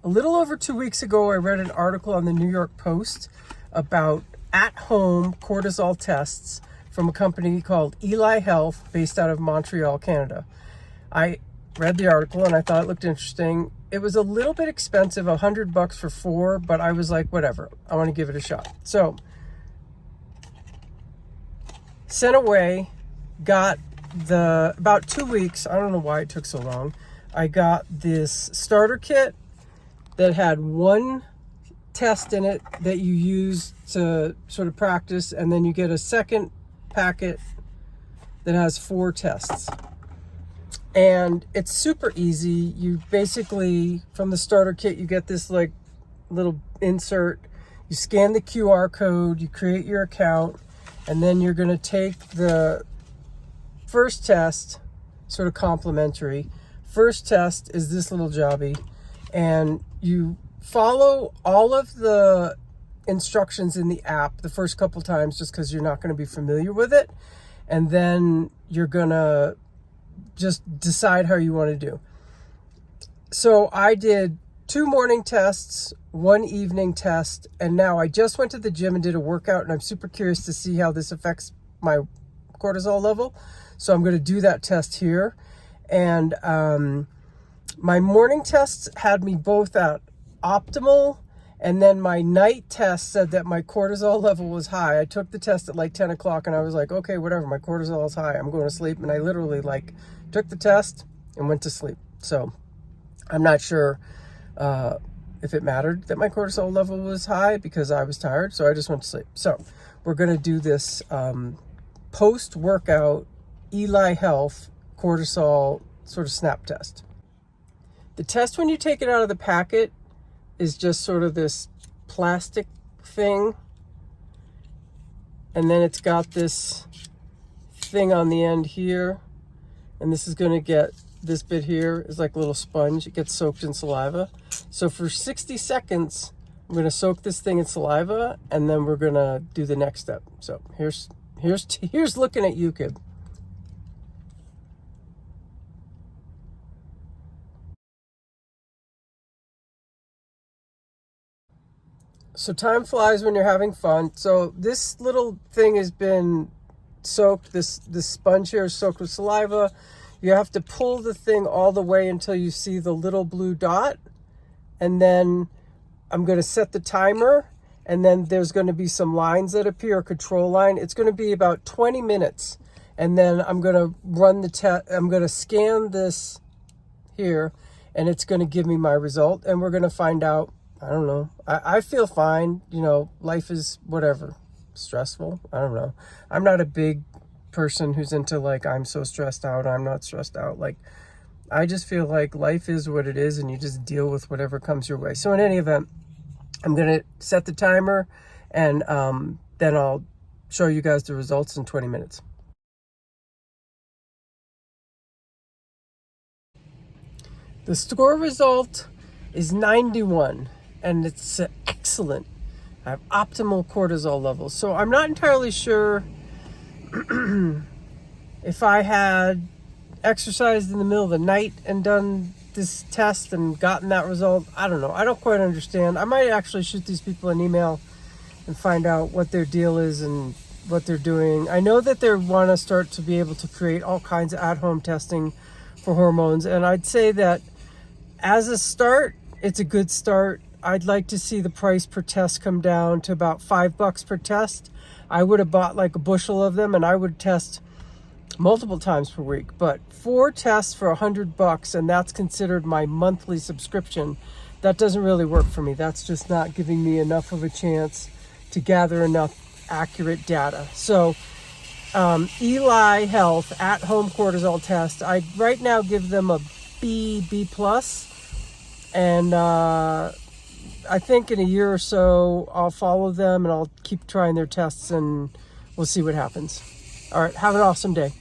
A little over 2 weeks ago, I read an article on the New York Post about at-home cortisol tests from a company called Eli Health, based out of Montreal, Canada. I read the article and I thought it looked interesting. It was a little bit expensive, $100 for 4, but I was like, whatever, I want to give it a shot. So, sent away, got about 2 weeks, I don't know why it took so long. I got this starter kit that had one test in it that you use to sort of practice, and then you get a second packet that has 4 tests. And it's super easy. You basically, from the starter kit, you get this like little insert. You scan the QR code, you create your account, and then you're going to take the first test, sort of complimentary. First test is this little jobby, and you follow all of the instructions in the app the first couple times just because you're not going to be familiar with it, and then you're going to just decide how you want to do. So I did 2 morning tests, 1 evening test, and now I just went to the gym and did a workout, and I'm super curious to see how this affects my cortisol level. So I'm going to do that test here. And my morning tests had me both at optimal, and then my night test said that my cortisol level was high. I took the test at like 10 o'clock and I was like, okay, whatever, my cortisol is high, I'm going to sleep. And I literally like took the test and went to sleep. So I'm not sure if it mattered that my cortisol level was high because I was tired, so I just went to sleep. So we're going to do this post-workout Eli Health cortisol sort of snap test. The test, when you take it out of the packet, is just sort of this plastic thing, and then it's got this thing on the end here, and this is going to get, this bit here is like a little sponge. It gets soaked in saliva. So for 60 seconds I'm going to soak this thing in saliva, and then we're going to do the next step. So here's looking at you, kid. So time flies when you're having fun. So this little thing has been soaked, this sponge here is soaked with saliva. You have to pull the thing all the way until you see the little blue dot. And then I'm going to set the timer, and then there's going to be some lines that appear, a control line. It's going to be about 20 minutes. And then I'm going to run the test. I'm going to scan this here, and it's going to give me my result. And we're going to find out, I don't know. I feel fine. You know, life is whatever. Stressful. I don't know. I'm not a big person who's into like, I'm so stressed out, I'm not stressed out. Like, I just feel like life is what it is, and you just deal with whatever comes your way. So in any event, I'm going to set the timer, and then I'll show you guys the results in 20 minutes. The score result is 91, and it's excellent. I have optimal cortisol levels. So I'm not entirely sure if I had exercised in the middle of the night and done this test and gotten that result. I don't know. I don't quite understand. I might actually shoot these people an email and find out what their deal is and what they're doing. I know that they want to start to be able to create all kinds of at-home testing for hormones. And I'd say that as a start, it's a good start. I'd like to see the price per test come down to about $5 per test. I would have bought like a bushel of them, and I would test multiple times per week. But 4 tests for $100, and that's considered my monthly subscription. That doesn't really work for me. That's just not giving me enough of a chance to gather enough accurate data. So Eli Health at-home cortisol test, I'd right now give them a B+. And I think in a year or so, I'll follow them and I'll keep trying their tests, and we'll see what happens. All right, have an awesome day.